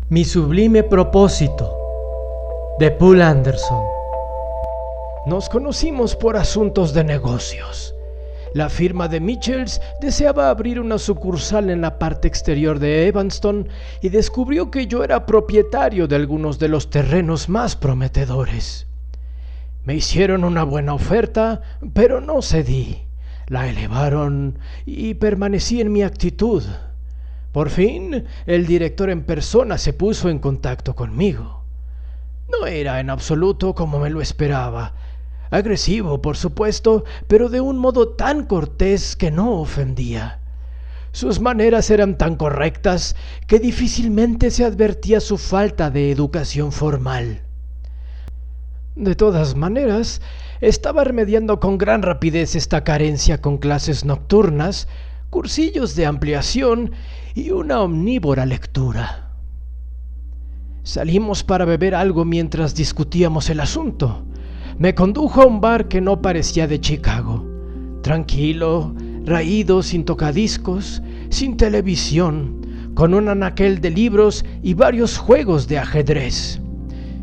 Mi sublime propósito, de Poul Anderson. Nos conocimos por asuntos de negocios. La firma de Mitchells deseaba abrir una sucursal en la parte exterior de Evanston y descubrió que yo era propietario de algunos de los terrenos más prometedores. Me hicieron una buena oferta, pero no cedí. La elevaron y permanecí en mi actitud. Por fin, el director en persona se puso en contacto conmigo. No era en absoluto como me lo esperaba. Agresivo, por supuesto, pero de un modo tan cortés que no ofendía. Sus maneras eran tan correctas que difícilmente se advertía su falta de educación formal. De todas maneras, estaba remediando con gran rapidez esta carencia con clases nocturnas, cursillos de ampliación y una omnívora lectura. Salimos para beber algo mientras discutíamos el asunto. Me condujo a un bar que no parecía de Chicago. Tranquilo, raído, sin tocadiscos, sin televisión, con un anaquel de libros y varios juegos de ajedrez.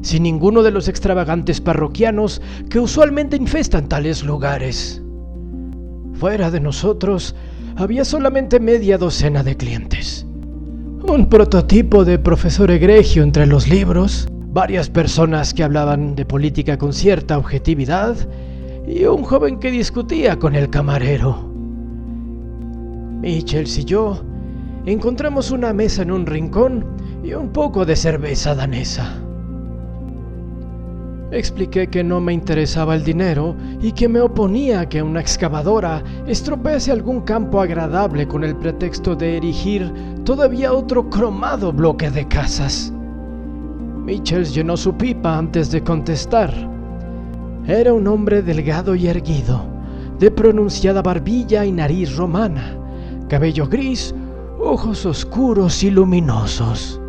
Sin ninguno de los extravagantes parroquianos que usualmente infestan tales lugares. Fuera de nosotros, había solamente media docena de clientes. Un prototipo de profesor egregio entre los libros, varias personas que hablaban de política con cierta objetividad y un joven que discutía con el camarero. Mitchells y yo encontramos una mesa en un rincón y un poco de cerveza danesa. Expliqué que no me interesaba el dinero y que me oponía a que una excavadora estropease algún campo agradable con el pretexto de erigir todavía otro cromado bloque de casas. Mitchells llenó su pipa antes de contestar. Era un hombre delgado y erguido, de pronunciada barbilla y nariz romana, cabello gris, ojos oscuros y luminosos.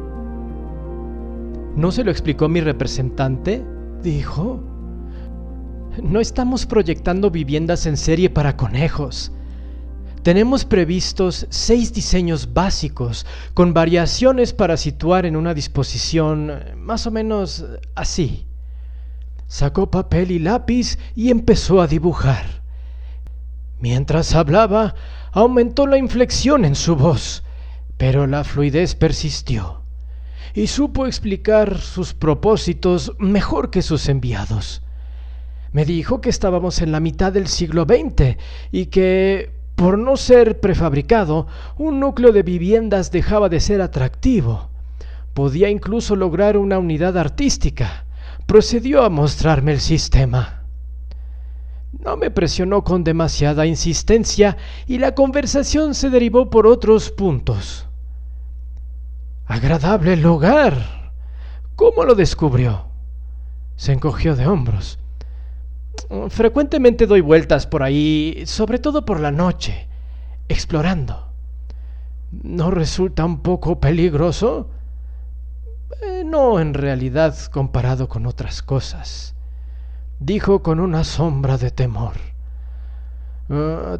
¿No se lo explicó mi representante?, dijo. No estamos proyectando viviendas en serie para conejos. Tenemos previstos 6 diseños básicos, con variaciones para situar en una disposición más o menos así. Sacó papel y lápiz y empezó a dibujar. Mientras hablaba, aumentó la inflexión en su voz, pero la fluidez persistió. Y supo explicar sus propósitos mejor que sus enviados. Me dijo que estábamos en la mitad del siglo XX y que, por no ser prefabricado, un núcleo de viviendas dejaba de ser atractivo. Podía incluso lograr una unidad artística. Procedió a mostrarme el sistema. No me presionó con demasiada insistencia y la conversación se derivó por otros puntos. Agradable lugar. ¿Cómo lo descubrió? Se encogió de hombros. Frecuentemente doy vueltas por ahí, sobre todo por la noche, explorando. ¿No resulta un poco peligroso? No, en realidad, comparado con otras cosas, dijo con una sombra de temor.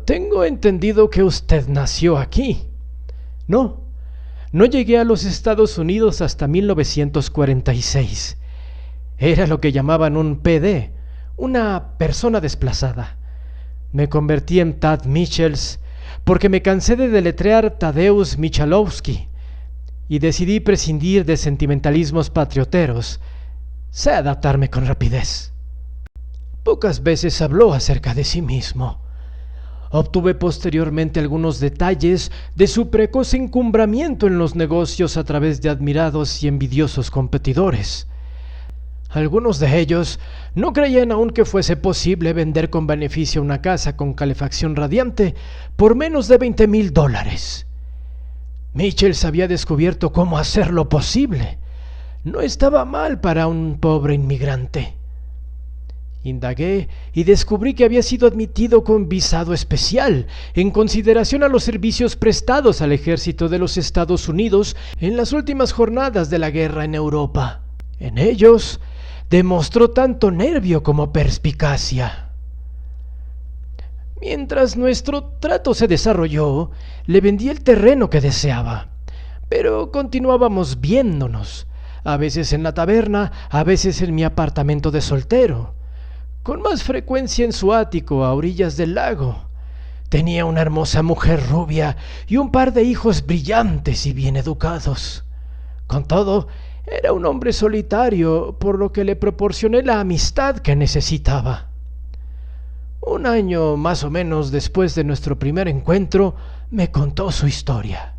Tengo entendido que usted nació aquí. No llegué a los Estados Unidos hasta 1946. Era lo que llamaban un PD, una persona desplazada. Me convertí en Tad Mitchells porque me cansé de deletrear Tadeusz Michalowski y decidí prescindir de sentimentalismos patrioteros. Sé adaptarme con rapidez. Pocas veces habló acerca de sí mismo. Obtuve posteriormente algunos detalles de su precoz encumbramiento en los negocios a través de admirados y envidiosos competidores. Algunos de ellos no creían aún que fuese posible vender con beneficio una casa con calefacción radiante por menos de $20,000. Mitchells había descubierto cómo hacerlo posible. No estaba mal para un pobre inmigrante. Indagué y descubrí que había sido admitido con visado especial en consideración a los servicios prestados al ejército de los Estados Unidos en las últimas jornadas de la guerra en Europa. En ellos demostró tanto nervio como perspicacia. Mientras nuestro trato se desarrolló, le vendí el terreno que deseaba, pero continuábamos viéndonos, a veces en la taberna, a veces en mi apartamento de soltero, con más frecuencia en su ático a orillas del lago. Tenía una hermosa mujer rubia y un par de hijos brillantes y bien educados. Con todo, era un hombre solitario, por lo que le proporcioné la amistad que necesitaba. Un año más o menos después de nuestro primer encuentro, me contó su historia.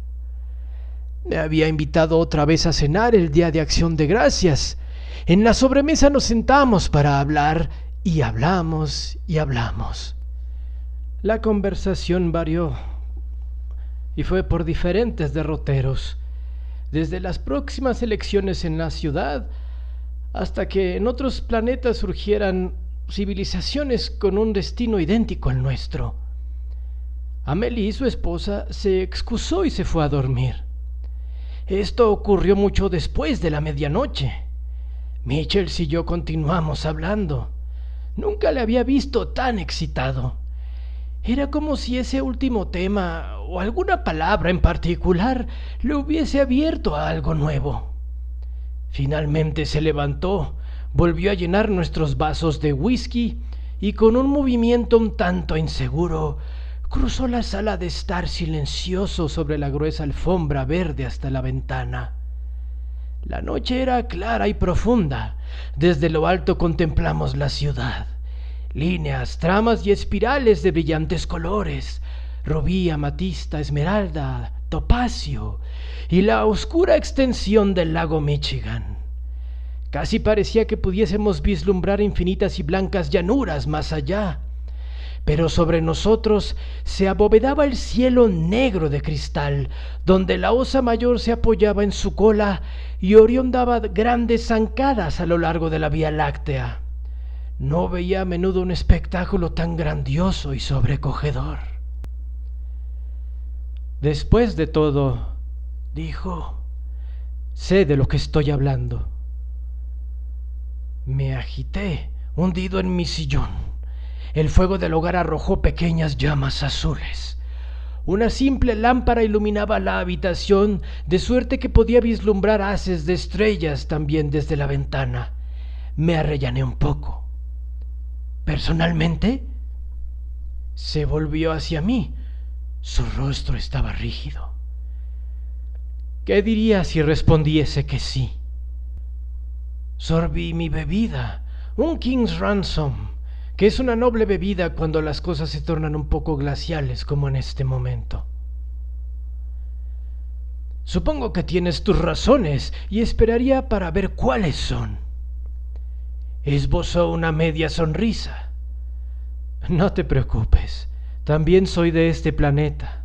Me había invitado otra vez a cenar el día de Acción de Gracias. En la sobremesa nos sentamos para hablar y hablamos y hablamos. La conversación varió y fue por diferentes derroteros, desde las próximas elecciones en la ciudad hasta que en otros planetas surgieran civilizaciones con un destino idéntico al nuestro. Amelie, su esposa, se excusó y se fue a dormir. Esto ocurrió mucho después de la medianoche. Michels y yo continuamos hablando. Nunca le había visto tan excitado. Era como si ese último tema, o alguna palabra en particular, le hubiese abierto a algo nuevo. Finalmente se levantó, volvió a llenar nuestros vasos de whisky y con un movimiento un tanto inseguro, cruzó la sala de estar silencioso sobre la gruesa alfombra verde hasta la ventana. La noche era clara y profunda. Desde lo alto contemplamos la ciudad. Líneas, tramas y espirales de brillantes colores, rubí, amatista, esmeralda, topacio y la oscura extensión del lago Michigan. Casi parecía que pudiésemos vislumbrar infinitas y blancas llanuras más allá, pero sobre nosotros se abovedaba el cielo negro de cristal, donde la osa mayor se apoyaba en su cola y Orión daba grandes zancadas a lo largo de la Vía Láctea. No veía a menudo un espectáculo tan grandioso y sobrecogedor. Después de todo, dijo, sé de lo que estoy hablando. Me agité, hundido en mi sillón. El fuego del hogar arrojó pequeñas llamas azules. Una simple lámpara iluminaba la habitación, de suerte que podía vislumbrar haces de estrellas también desde la ventana. Me arrellané un poco. ¿Personalmente? Se volvió hacia mí. Su rostro estaba rígido. ¿Qué diría si respondiese que sí? Sorbí mi bebida, un King's Ransom, que es una noble bebida cuando las cosas se tornan un poco glaciales como en este momento. Supongo que tienes tus razones y esperaría para ver cuáles son. Esbozó una media sonrisa. No te preocupes, también soy de este planeta,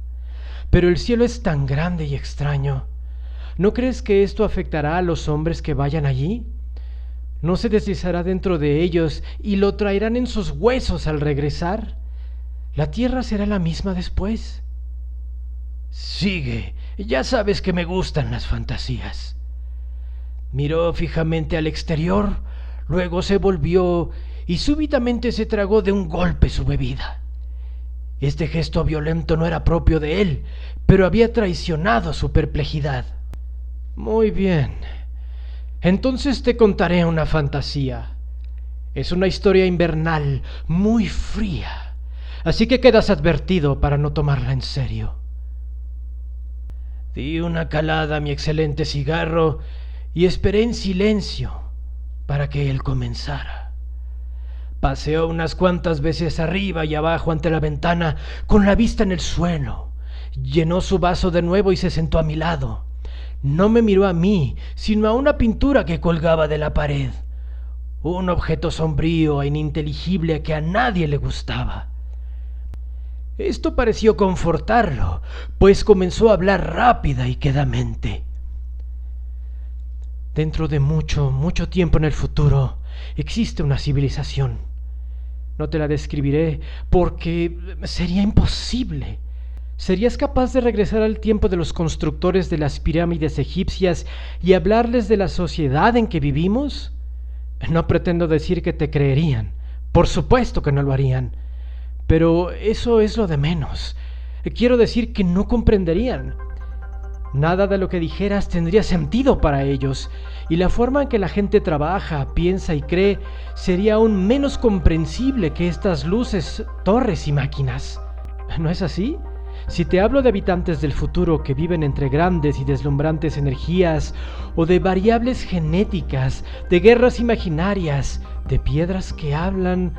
pero el cielo es tan grande y extraño. ¿No crees que esto afectará a los hombres que vayan allí? ¿No se deslizará dentro de ellos y lo traerán en sus huesos al regresar? ¿La tierra será la misma después? Sigue, ya sabes que me gustan las fantasías. Miró fijamente al exterior, luego se volvió y súbitamente se tragó de un golpe su bebida. Este gesto violento no era propio de él, pero había traicionado su perplejidad. Muy bien. Entonces te contaré una fantasía. Es una historia invernal, muy fría, así que quedas advertido para no tomarla en serio. Di una calada a mi excelente cigarro y esperé en silencio para que él comenzara. Paseó unas cuantas veces arriba y abajo ante la ventana con la vista en el suelo. Llenó su vaso de nuevo y se sentó a mi lado. No me miró a mí, sino a una pintura que colgaba de la pared. Un objeto sombrío e ininteligible que a nadie le gustaba. Esto pareció confortarlo, pues comenzó a hablar rápida y quedamente. Dentro de mucho, mucho tiempo en el futuro, existe una civilización. No te la describiré porque sería imposible. ¿Serías capaz de regresar al tiempo de los constructores de las pirámides egipcias y hablarles de la sociedad en que vivimos? No pretendo decir que te creerían. Por supuesto que no lo harían. Pero eso es lo de menos. Quiero decir que no comprenderían. Nada de lo que dijeras tendría sentido para ellos, y la forma en que la gente trabaja, piensa y cree sería aún menos comprensible que estas luces, torres y máquinas. ¿No es así? Si te hablo de habitantes del futuro que viven entre grandes y deslumbrantes energías, o de variables genéticas, de guerras imaginarias, de piedras que hablan,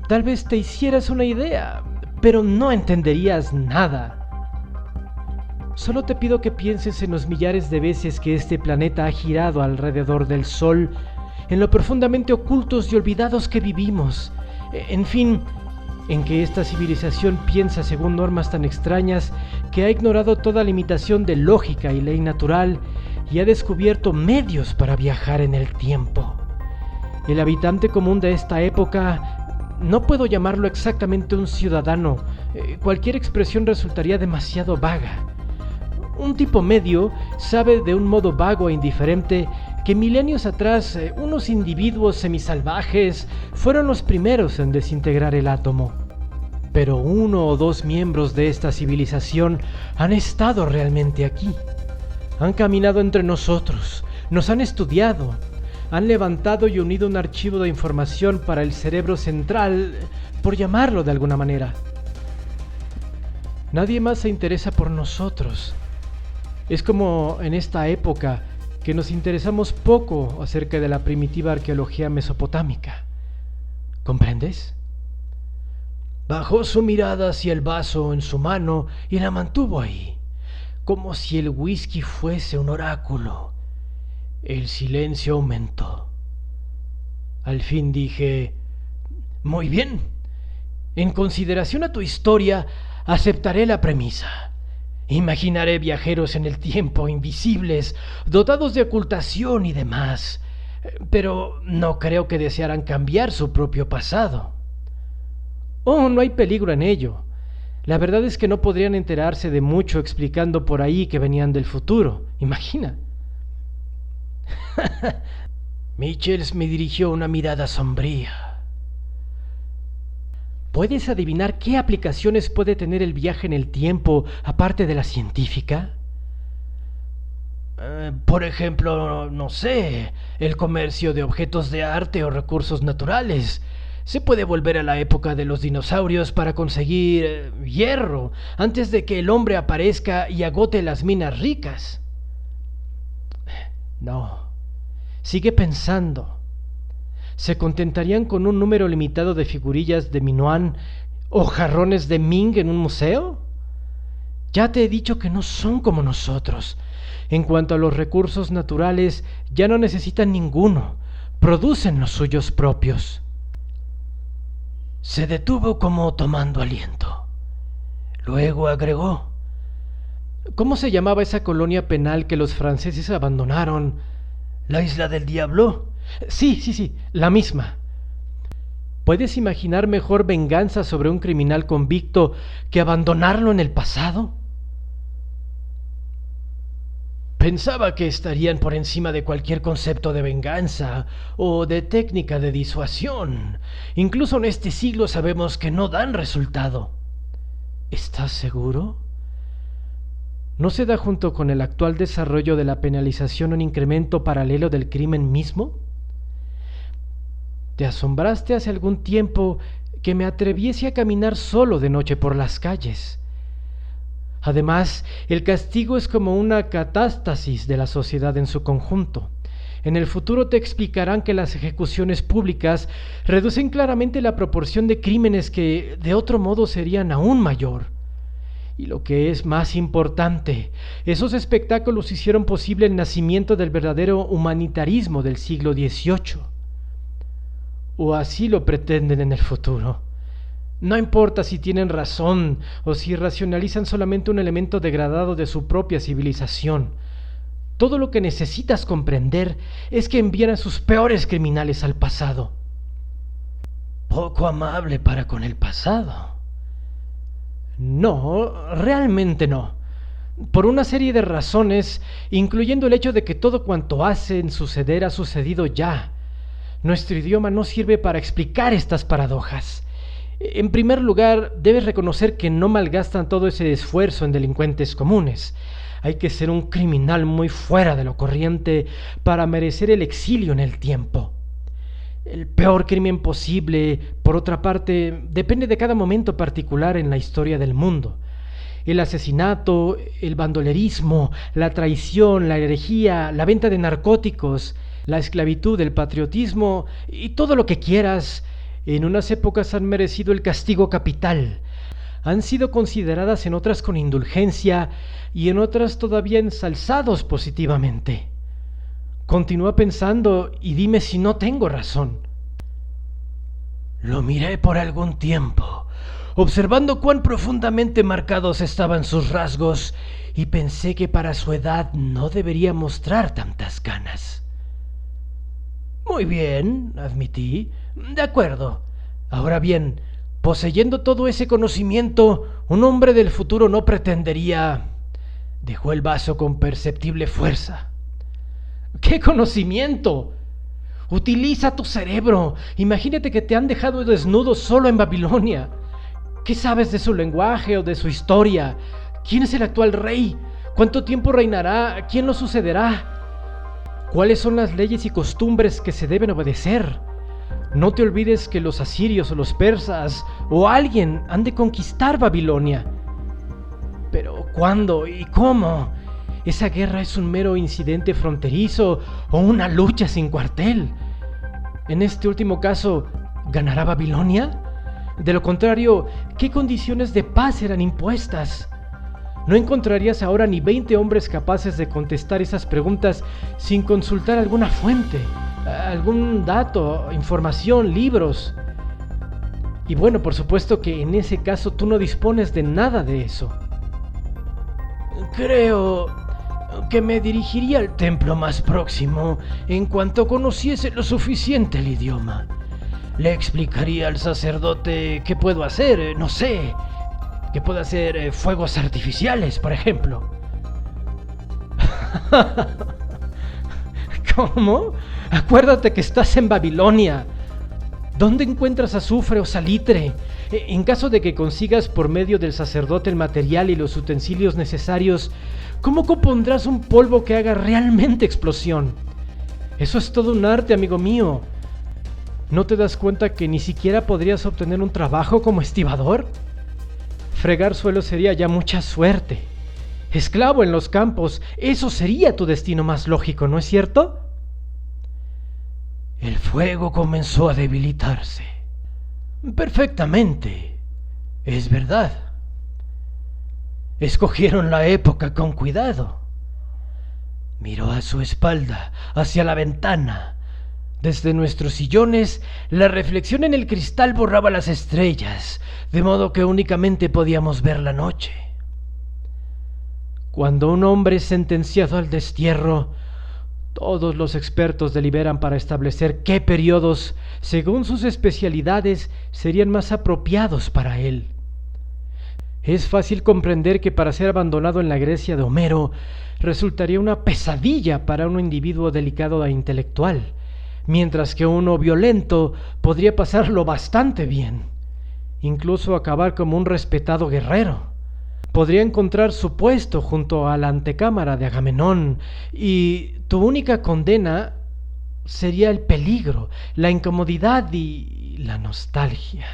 tal vez te hicieras una idea, pero no entenderías nada. Solo te pido que pienses en los millares de veces que este planeta ha girado alrededor del Sol, en lo profundamente ocultos y olvidados que vivimos, en fin, en que esta civilización piensa según normas tan extrañas que ha ignorado toda limitación de lógica y ley natural y ha descubierto medios para viajar en el tiempo. El habitante común de esta época, no puedo llamarlo exactamente un ciudadano, cualquier expresión resultaría demasiado vaga. Un tipo medio sabe de un modo vago e indiferente que milenios atrás unos individuos semisalvajes fueron los primeros en desintegrar el átomo. Pero 1 o 2 miembros de esta civilización han estado realmente aquí. Han caminado entre nosotros, nos han estudiado, han levantado y unido un archivo de información para el cerebro central, por llamarlo de alguna manera. Nadie más se interesa por nosotros. Es como en esta época que nos interesamos poco acerca de la primitiva arqueología mesopotámica. ¿Comprendes? Bajó su mirada hacia el vaso en su mano y la mantuvo ahí, como si el whisky fuese un oráculo. El silencio aumentó. Al fin dije: muy bien. En consideración a tu historia, aceptaré la premisa. Imaginaré viajeros en el tiempo invisibles, dotados de ocultación y demás, pero no creo que desearan cambiar su propio pasado. Oh, no hay peligro en ello. La verdad es que no podrían enterarse de mucho explicando por ahí que venían del futuro. Imagina. Michels me dirigió una mirada sombría. ¿Puedes adivinar qué aplicaciones puede tener el viaje en el tiempo aparte de la científica? Por ejemplo, no sé, el comercio de objetos de arte o recursos naturales. Se puede volver a la época de los dinosaurios para conseguir hierro antes de que el hombre aparezca y agote las minas ricas. No, sigue pensando. ¿Se contentarían con un número limitado de figurillas de Minoan o jarrones de Ming en un museo? Ya te he dicho que no son como nosotros. En cuanto a los recursos naturales, ya no necesitan ninguno. Producen los suyos propios. Se detuvo como tomando aliento. Luego agregó: ¿cómo se llamaba esa colonia penal que los franceses abandonaron? ¿La Isla del Diablo? Sí, la misma. ¿Puedes imaginar mejor venganza sobre un criminal convicto que abandonarlo en el pasado? Pensaba que estarían por encima de cualquier concepto de venganza o de técnica de disuasión. Incluso en este siglo sabemos que no dan resultado. ¿Estás seguro? ¿No se da junto con el actual desarrollo de la penalización un incremento paralelo del crimen mismo? Te asombraste hace algún tiempo que me atreviese a caminar solo de noche por las calles. Además, el castigo es como una catástasis de la sociedad en su conjunto. En el futuro te explicarán que las ejecuciones públicas reducen claramente la proporción de crímenes que de otro modo serían aún mayor. Y lo que es más importante, esos espectáculos hicieron posible el nacimiento del verdadero humanitarismo del siglo XVIII. O así lo pretenden en el futuro. No importa si tienen razón o si racionalizan solamente un elemento degradado de su propia civilización. Todo lo que necesitas comprender es que envían a sus peores criminales al pasado. Poco amable para con el pasado. No, realmente no. Por una serie de razones, incluyendo el hecho de que todo cuanto hacen suceder ha sucedido ya. Nuestro idioma no sirve para explicar estas paradojas. En primer lugar, debes reconocer que no malgastan todo ese esfuerzo en delincuentes comunes. Hay que ser un criminal muy fuera de lo corriente para merecer el exilio en el tiempo. El peor crimen posible, por otra parte, depende de cada momento particular en la historia del mundo. El asesinato, el bandolerismo, la traición, la herejía, la venta de narcóticos, la esclavitud, el patriotismo y todo lo que quieras, en unas épocas han merecido el castigo capital. Han sido consideradas en otras con indulgencia y en otras todavía ensalzados positivamente. Continúa pensando y dime si no tengo razón. Lo miré por algún tiempo, observando cuán profundamente marcados estaban sus rasgos, y pensé que para su edad no debería mostrar tantas ganas. Muy bien, admití. De acuerdo. Ahora bien, poseyendo todo ese conocimiento, un hombre del futuro no pretendería... Dejó el vaso con perceptible fuerza. ¡Qué conocimiento! Utiliza tu cerebro. Imagínate que te han dejado desnudo solo en Babilonia. ¿Qué sabes de su lenguaje o de su historia? ¿Quién es el actual rey? ¿Cuánto tiempo reinará? ¿Quién lo sucederá? ¿Cuáles son las leyes y costumbres que se deben obedecer? No te olvides que los asirios o los persas o alguien han de conquistar Babilonia. Pero ¿cuándo y cómo? ¿Esa guerra es un mero incidente fronterizo o una lucha sin cuartel? En este último caso, ¿ganará Babilonia? De lo contrario, ¿qué condiciones de paz eran impuestas? No encontrarías ahora ni 20 hombres capaces de contestar esas preguntas sin consultar alguna fuente, algún dato, información, libros. Y bueno, por supuesto que en ese caso tú no dispones de nada de eso. Creo que me dirigiría al templo más próximo en cuanto conociese lo suficiente el idioma. Le explicaría al sacerdote qué puedo hacer, no sé, que puedo hacer fuegos artificiales, por ejemplo. ¿Cómo? Acuérdate que estás en Babilonia. ¿Dónde encuentras azufre o salitre? En caso de que consigas por medio del sacerdote el material y los utensilios necesarios, ¿cómo compondrás un polvo que haga realmente explosión? Eso es todo un arte, amigo mío. ¿No te das cuenta que ni siquiera podrías obtener un trabajo como estibador? Fregar suelo sería ya mucha suerte. Esclavo en los campos, eso sería tu destino más lógico, ¿no es cierto? El fuego comenzó a debilitarse. Perfectamente, es verdad. Escogieron la época con cuidado. Miró a su espalda, hacia la ventana. Desde nuestros sillones, la reflexión en el cristal borraba las estrellas, de modo que únicamente podíamos ver la noche. Cuando un hombre es sentenciado al destierro, todos los expertos deliberan para establecer qué periodos, según sus especialidades, serían más apropiados para él. Es fácil comprender que para ser abandonado en la Grecia de Homero resultaría una pesadilla para un individuo delicado e intelectual, mientras que uno violento podría pasarlo bastante bien, incluso acabar como un respetado guerrero. Podría encontrar su puesto junto a la antecámara de Agamenón y tu única condena sería el peligro, la incomodidad y la nostalgia.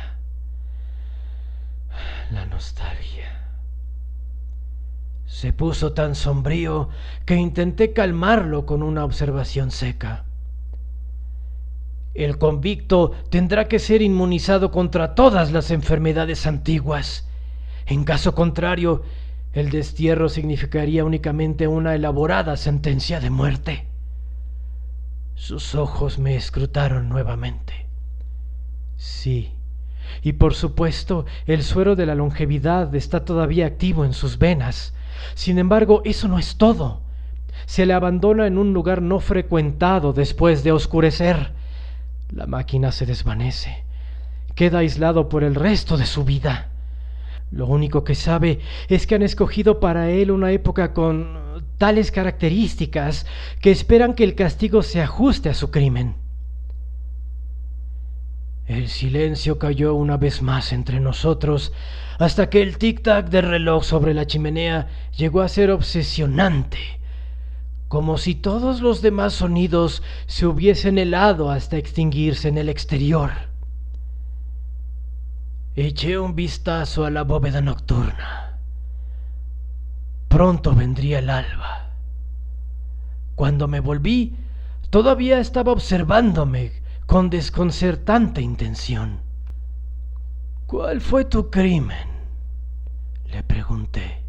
La nostalgia. Se puso tan sombrío que intenté calmarlo con una observación seca. El convicto tendrá que ser inmunizado contra todas las enfermedades antiguas. En caso contrario, el destierro significaría únicamente una elaborada sentencia de muerte. Sus ojos me escrutaron nuevamente. Sí, y por supuesto, el suero de la longevidad está todavía activo en sus venas. Sin embargo, eso no es todo. Se le abandona en un lugar no frecuentado después de oscurecer. La máquina se desvanece. Queda aislado por el resto de su vida. Lo único que sabe es que han escogido para él una época con tales características que esperan que el castigo se ajuste a su crimen. El silencio cayó una vez más entre nosotros, hasta que el tic-tac del reloj sobre la chimenea llegó a ser obsesionante, como si todos los demás sonidos se hubiesen helado hasta extinguirse en el exterior. Eché un vistazo a la bóveda nocturna. Pronto vendría el alba. Cuando me volví, todavía estaba observándome con desconcertante intención. ¿Cuál fue tu crimen?, le pregunté.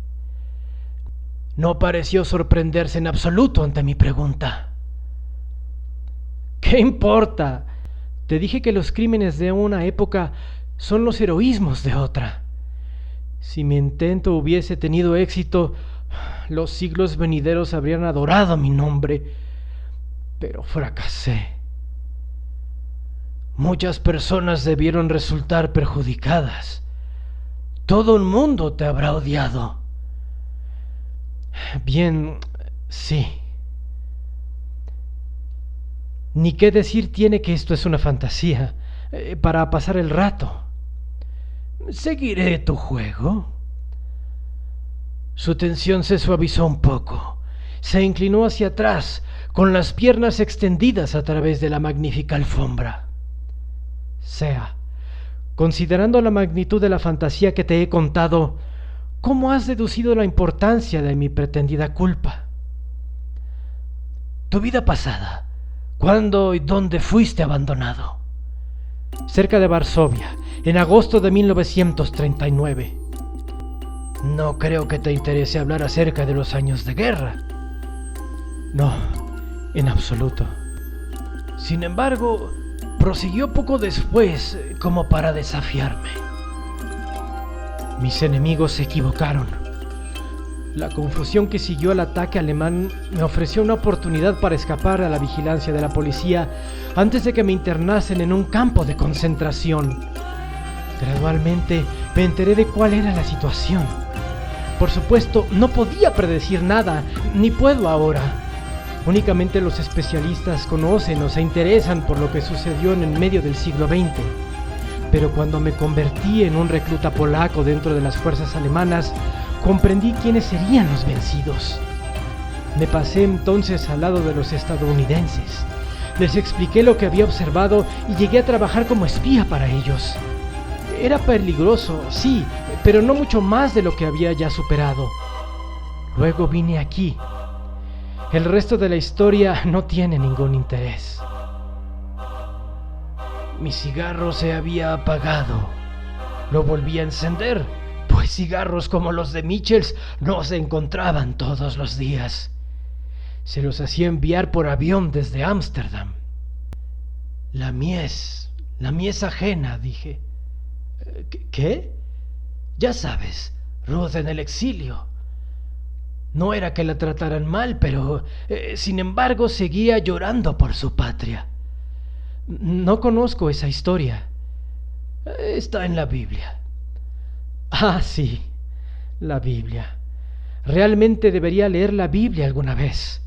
No pareció sorprenderse en absoluto ante mi pregunta. ¿Qué importa? Te dije que los crímenes de una época son los heroísmos de otra. Si mi intento hubiese tenido éxito, los siglos venideros habrían adorado mi nombre, pero fracasé. Muchas personas debieron resultar perjudicadas. Todo el mundo te habrá odiado. Bien, sí. Ni qué decir tiene que esto es una fantasía, para pasar el rato. ¿Seguiré tu juego? Su tensión se suavizó un poco. Se inclinó hacia atrás, con las piernas extendidas a través de la magnífica alfombra. Sea, considerando la magnitud de la fantasía que te he contado, ¿cómo has deducido la importancia de mi pretendida culpa? Tu vida pasada, ¿cuándo y dónde fuiste abandonado? Cerca de Varsovia, en agosto de 1939. No creo que te interese hablar acerca de los años de guerra. No, en absoluto. Sin embargo, prosiguió poco después, como para desafiarme. Mis enemigos se equivocaron. La confusión que siguió al ataque alemán me ofreció una oportunidad para escapar a la vigilancia de la policía antes de que me internasen en un campo de concentración. Gradualmente me enteré de cuál era la situación. Por supuesto, no podía predecir nada, ni puedo ahora. Únicamente los especialistas conocen o se interesan por lo que sucedió en el medio del siglo XX. Pero cuando me convertí en un recluta polaco dentro de las fuerzas alemanas, comprendí quiénes serían los vencidos. Me pasé entonces al lado de los estadounidenses. Les expliqué lo que había observado y llegué a trabajar como espía para ellos. Era peligroso, sí, pero no mucho más de lo que había ya superado. Luego vine aquí. El resto de la historia no tiene ningún interés. Mi cigarro se había apagado. Lo volví a encender, pues cigarros como los de Michels no se encontraban todos los días. Se los hacía enviar por avión desde Ámsterdam. La mies ajena, dije. ¿Qué? Ya sabes, Ruth en el exilio. No era que la trataran mal, pero, sin embargo, seguía llorando por su patria. No conozco esa historia. Está en la Biblia. Ah, sí, la Biblia. Realmente debería leer la Biblia alguna vez.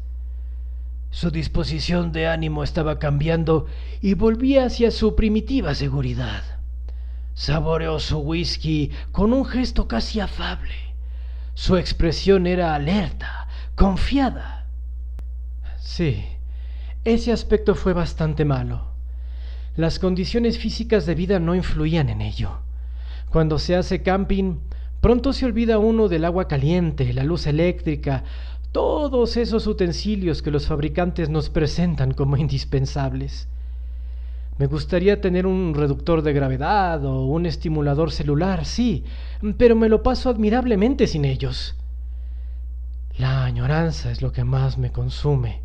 Su disposición de ánimo estaba cambiando y volvía hacia su primitiva seguridad. Saboreó su whisky con un gesto casi afable. Su expresión era alerta, confiada. Sí, ese aspecto fue bastante malo. Las condiciones físicas de vida no influían en ello. Cuando se hace camping, pronto se olvida uno del agua caliente, la luz eléctrica, todos esos utensilios que los fabricantes nos presentan como indispensables. Me gustaría tener un reductor de gravedad o un estimulador celular, sí, pero me lo paso admirablemente sin ellos. La añoranza es lo que más me consume.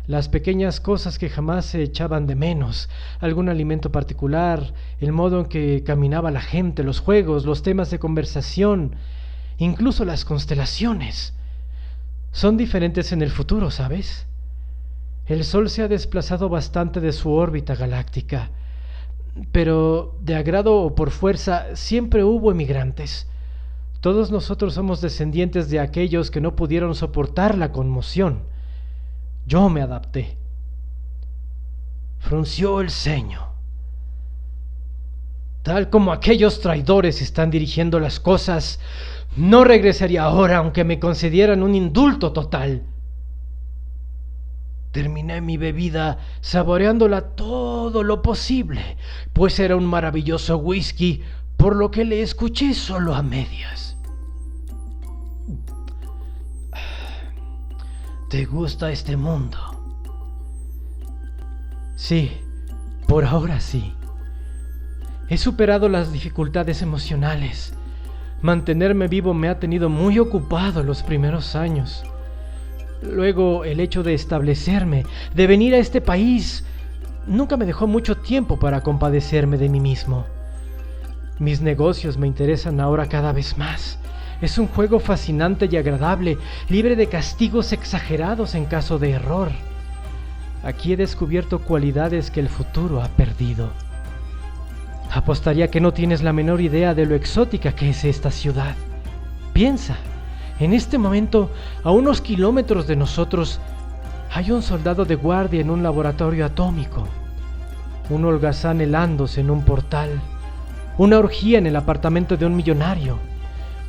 Las pequeñas cosas que jamás se echaban de menos, algún alimento particular, el modo en que caminaba la gente, los juegos, los temas de conversación, incluso las constelaciones. Son diferentes en el futuro, ¿sabes? El Sol se ha desplazado bastante de su órbita galáctica, pero de agrado o por fuerza siempre hubo emigrantes. Todos nosotros somos descendientes de aquellos que no pudieron soportar la conmoción. Yo me adapté. Frunció el ceño. Tal como aquellos traidores están dirigiendo las cosas, no regresaría ahora aunque me concedieran un indulto total. Terminé mi bebida saboreándola todo lo posible, pues era un maravilloso whisky, por lo que le escuché solo a medias. ¿Te gusta este mundo? Sí, por ahora sí. He superado las dificultades emocionales. Mantenerme vivo me ha tenido muy ocupado los primeros años. Luego, el hecho de establecerme, de venir a este país, nunca me dejó mucho tiempo para compadecerme de mí mismo. Mis negocios me interesan ahora cada vez más. Es un juego fascinante y agradable, libre de castigos exagerados en caso de error. Aquí he descubierto cualidades que el futuro ha perdido. Apostaría que no tienes la menor idea de lo exótica que es esta ciudad. Piensa. En este momento, a unos kilómetros de nosotros, hay un soldado de guardia en un laboratorio atómico, un holgazán helándose en un portal, una orgía en el apartamento de un millonario,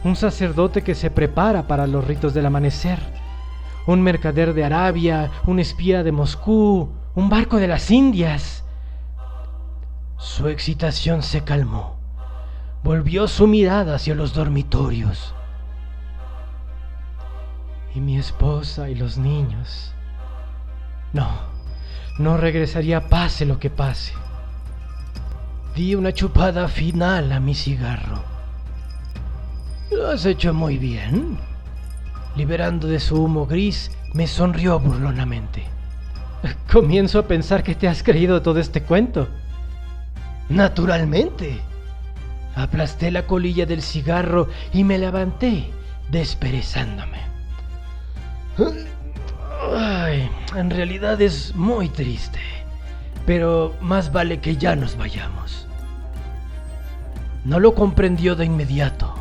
un sacerdote que se prepara para los ritos del amanecer, un mercader de Arabia, un espía de Moscú, un barco de las Indias. Su excitación se calmó. Volvió su mirada hacia los dormitorios. Y mi esposa y los niños. No regresaría pase lo que pase. Di una chupada final a mi cigarro. Lo has hecho muy bien. Liberando de su humo gris, me sonrió burlonamente. Comienzo a pensar que te has creído todo este cuento. Naturalmente. Aplasté la colilla del cigarro y me levanté, desperezándome. Ay, en realidad es muy triste, pero más vale que ya nos vayamos. No lo comprendió de inmediato.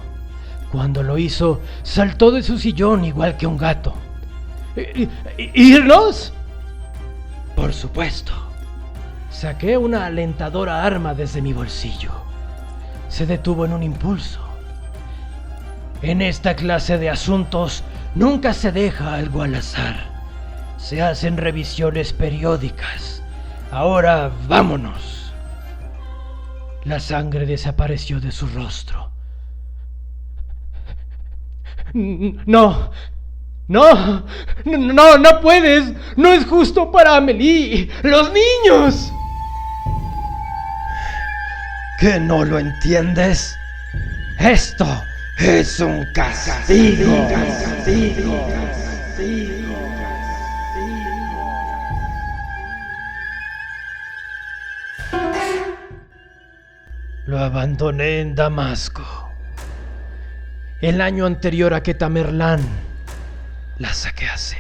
Cuando lo hizo, saltó de su sillón igual que un gato. ¿Irnos? Por supuesto. Saqué una alentadora arma desde mi bolsillo. Se detuvo en un impulso. En esta clase de asuntos nunca se deja algo al azar. Se hacen revisiones periódicas. Ahora vámonos. La sangre desapareció de su rostro. No puedes. No es justo para Amélie. ¡Los niños! ¿Que no lo entiendes? Esto es un castigo. Lo abandoné en Damasco, el año anterior a que Tamerlán la saquease.